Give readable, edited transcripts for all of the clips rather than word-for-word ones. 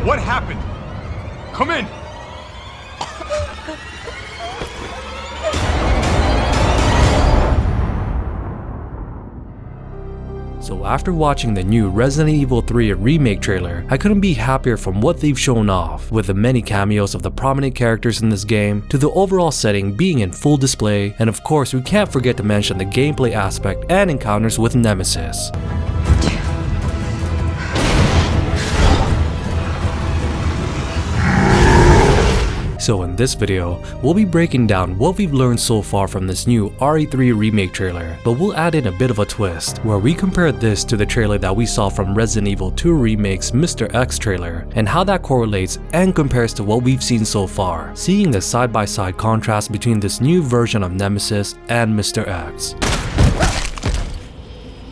what happened? Come in! So after watching the new Resident Evil 3 Remake trailer, I couldn't be happier from what they've shown off, with the many cameos of the prominent characters in this game, to the overall setting being in full display, and of course we can't forget to mention the gameplay aspect and encounters with Nemesis. So in this video, we'll be breaking down what we've learned so far from this new RE3 Remake trailer, but we'll add in a bit of a twist, where we compare this to the trailer that we saw from Resident Evil 2 Remake's Mr. X trailer, and how that correlates and compares to what we've seen so far, seeing the side-by-side contrast between this new version of Nemesis and Mr. X.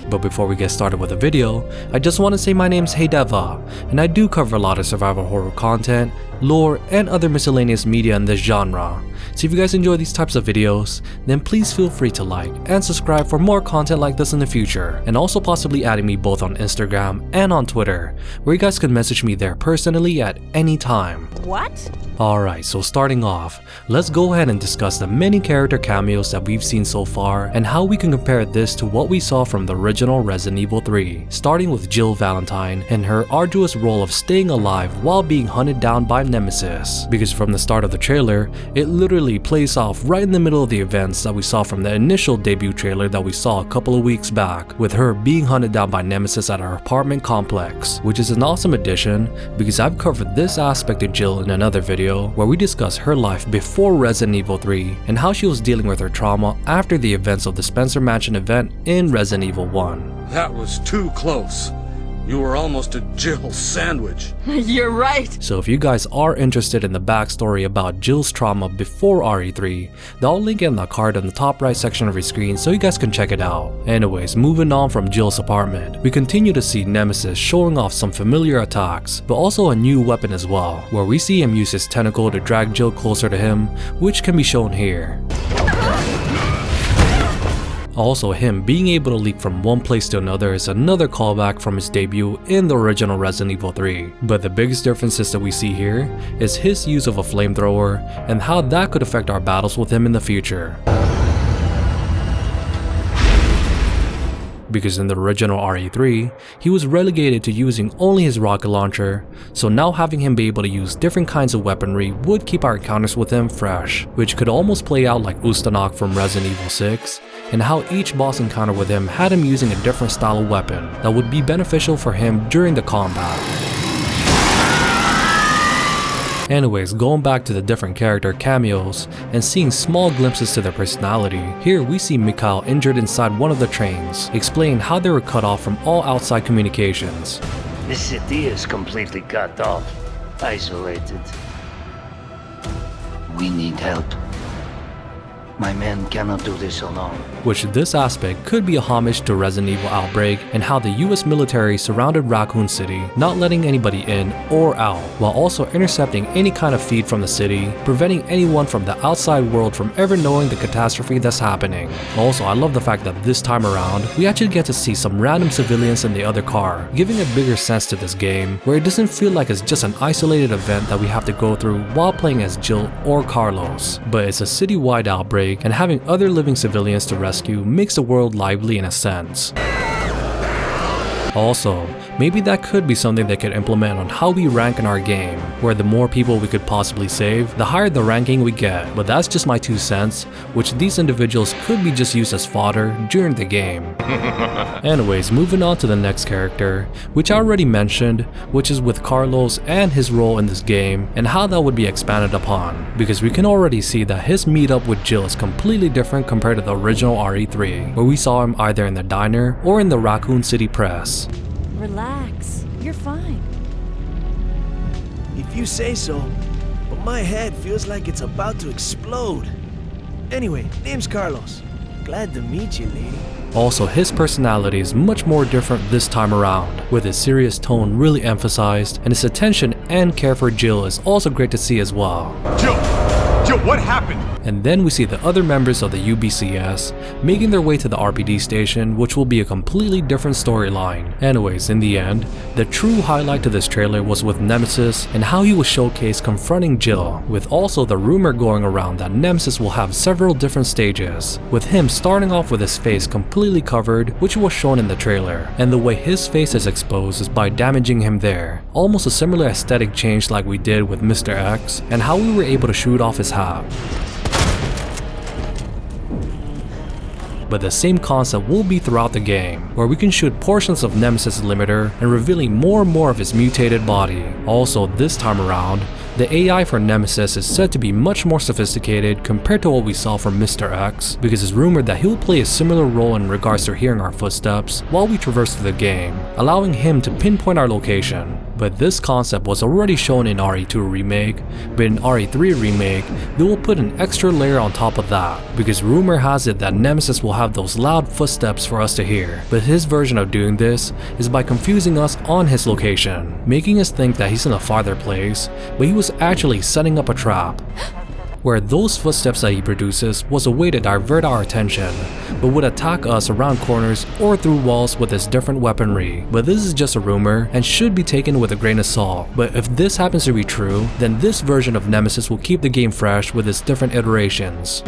But before we get started with the video, I just want to say my name's DeVuH, and I do cover a lot of survival horror content, lore, and other miscellaneous media in this genre. So if you guys enjoy these types of videos, then please feel free to like and subscribe for more content like this in the future, and also possibly adding me both on Instagram and on Twitter, where you guys can message me there personally at any time. What? Alright, so starting off, let's go ahead and discuss the many character cameos that we've seen so far and how we can compare this to what we saw from the original Resident Evil 3, starting with Jill Valentine and her arduous role of staying alive while being hunted down by Nemesis, because from the start of the trailer, it literally plays off right in the middle of the events that we saw from the initial debut trailer that we saw a couple of weeks back, with her being hunted down by Nemesis at her apartment complex, which is an awesome addition because I've covered this aspect of Jill in another video where we discuss her life before Resident Evil 3 and how she was dealing with her trauma after the events of the Spencer Mansion event in Resident Evil 1. That was too close. You were almost a Jill sandwich. You're right. So if you guys are interested in the backstory about Jill's trauma before RE3, then I'll link it in the card in the top right section of your screen so you guys can check it out. Anyways, moving on from Jill's apartment, we continue to see Nemesis showing off some familiar attacks, but also a new weapon as well, where we see him use his tentacle to drag Jill closer to him, which can be shown here. Also, him being able to leap from one place to another is another callback from his debut in the original Resident Evil 3. But the biggest differences that we see here is his use of a flamethrower and how that could affect our battles with him in the future. Because in the original RE3, he was relegated to using only his rocket launcher, so now having him be able to use different kinds of weaponry would keep our encounters with him fresh, which could almost play out like Ustanok from Resident Evil 6, and how each boss encounter with him had him using a different style of weapon that would be beneficial for him during the combat. Anyways, going back to the different character cameos and seeing small glimpses to their personality, here we see Mikhail injured inside one of the trains, explaining how they were cut off from all outside communications. The city is completely cut off, isolated. We need help. My men cannot do this alone. Which this aspect could be a homage to Resident Evil Outbreak and how the US military surrounded Raccoon City, not letting anybody in or out, while also intercepting any kind of feed from the city, preventing anyone from the outside world from ever knowing the catastrophe that's happening. Also, I love the fact that this time around, we actually get to see some random civilians in the other car, giving a bigger sense to this game, where it doesn't feel like it's just an isolated event that we have to go through while playing as Jill or Carlos, but it's a citywide outbreak, and having other living civilians to rescue makes the world lively in a sense. Also, maybe that could be something they could implement on how we rank in our game, where the more people we could possibly save, the higher the ranking we get, but that's just my 2 cents, which these individuals could be just used as fodder during the game. Anyways, moving on to the next character, which I already mentioned, which is with Carlos and his role in this game, and how that would be expanded upon, because we can already see that his meetup with Jill is completely different compared to the original RE3, where we saw him either in the diner or in the Raccoon City press. Relax. You're fine. If you say so, but my head feels like it's about to explode. Anyway, name's Carlos. Glad to meet you, lady. Also, his personality is much more different this time around, with his serious tone really emphasized, and his attention and care for Jill is also great to see as well. Jill, what happened? And then we see the other members of the UBCS making their way to the RPD station, which will be a completely different storyline. Anyways, in the end, the true highlight to this trailer was with Nemesis and how he was showcased confronting Jill, with also the rumor going around that Nemesis will have several different stages, with him starting off with his face completely covered, which was shown in the trailer, and the way his face is exposed is by damaging him there. Almost a similar aesthetic change like we did with Mr. X, and how we were able to shoot off his hat. But the same concept will be throughout the game, where we can shoot portions of Nemesis' limiter and revealing more and more of his mutated body. Also, this time around, the AI for Nemesis is said to be much more sophisticated compared to what we saw from Mr. X, because it's rumored that he'll play a similar role in regards to hearing our footsteps while we traverse through the game, allowing him to pinpoint our location. But this concept was already shown in RE2 Remake, but in RE3 Remake, they will put an extra layer on top of that, because rumor has it that Nemesis will have those loud footsteps for us to hear. But his version of doing this is by confusing us on his location, making us think that he's in a farther place, but he was actually setting up a trap, where those footsteps that he produces was a way to divert our attention, but would attack us around corners or through walls with his different weaponry. But this is just a rumor and should be taken with a grain of salt. But if this happens to be true, then this version of Nemesis will keep the game fresh with its different iterations.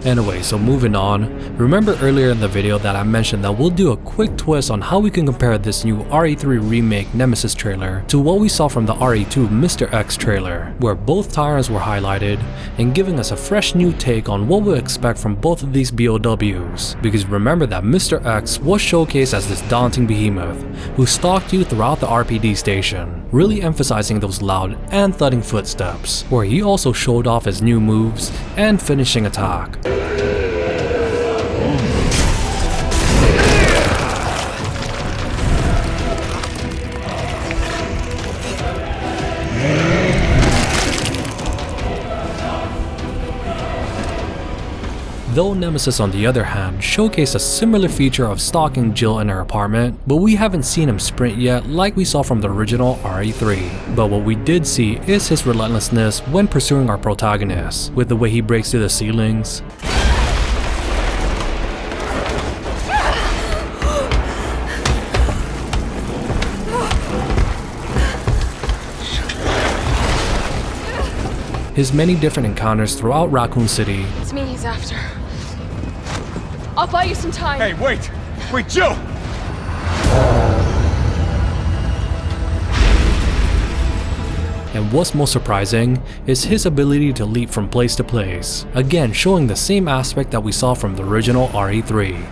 Anyway, so moving on, remember earlier in the video that I mentioned that we'll do a quick twist on how we can compare this new RE3 Remake Nemesis trailer to what we saw from the RE2 Mr. X trailer, where both Tyrants were highlighted and giving us a fresh new take on what we'll expect from both of these BOWs. Because remember that Mr. X was showcased as this daunting behemoth who stalked you throughout the RPD station, really emphasizing those loud and thudding footsteps, where he also showed off his new moves and finishing attack. Though Nemesis on the other hand showcased a similar feature of stalking Jill in her apartment, but we haven't seen him sprint yet like we saw from the original RE3. But what we did see is his relentlessness when pursuing our protagonist, with the way he breaks through the ceilings, his many different encounters throughout Raccoon City. It's me he's after. I'll buy you some time. Hey, wait! Wait, Jill! And what's most surprising is his ability to leap from place to place, again showing the same aspect that we saw from the original RE3.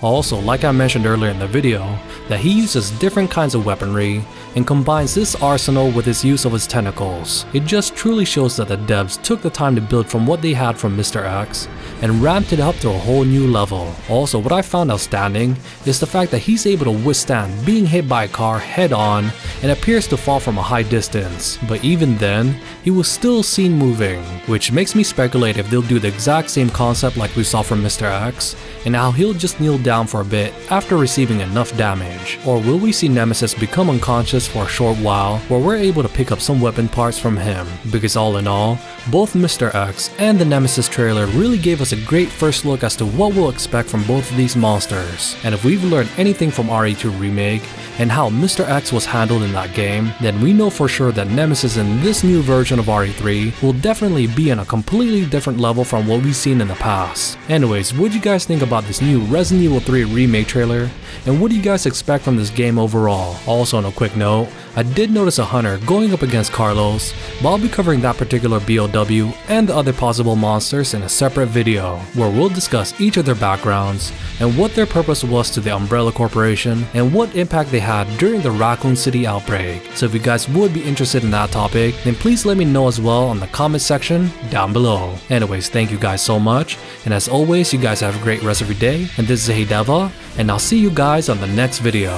Also, like I mentioned earlier in the video, that he uses different kinds of weaponry and combines this arsenal with his use of his tentacles. It just truly shows that the devs took the time to build from what they had from Mr. X and ramped it up to a whole new level. Also, what I found outstanding is the fact that he's able to withstand being hit by a car head on and appears to fall from a high distance, but even then, he was still seen moving, which makes me speculate if they'll do the exact same concept like we saw from Mr. X, and how he'll just kneel down for a bit after receiving enough damage. Or will we see Nemesis become unconscious for a short while where we're able to pick up some weapon parts from him? Because all in all, both Mr. X and the Nemesis trailer really gave us a great first look as to what we'll expect from both of these monsters. And if we've learned anything from RE2 Remake and how Mr. X was handled in that game, then we know for sure that Nemesis in this new version of RE3 will definitely be on a completely different level from what we've seen in the past. Anyways, what do you guys think about this new Resident Evil 3 Remake trailer? And what do you guys expect from this game overall? Also on a quick note, I did notice a hunter going up against Carlos, but I'll be covering that particular BOW and the other possible monsters in a separate video, where we'll discuss each of their backgrounds and what their purpose was to the Umbrella Corporation and what impact they had during the Raccoon City outbreak. So if you guys would be interested in that topic, then please let me know as well on the comment section down below. Anyways, thank you guys so much, and as always, you guys have a great rest of your day, and this is DeVuH, and I'll see you guys on the next video.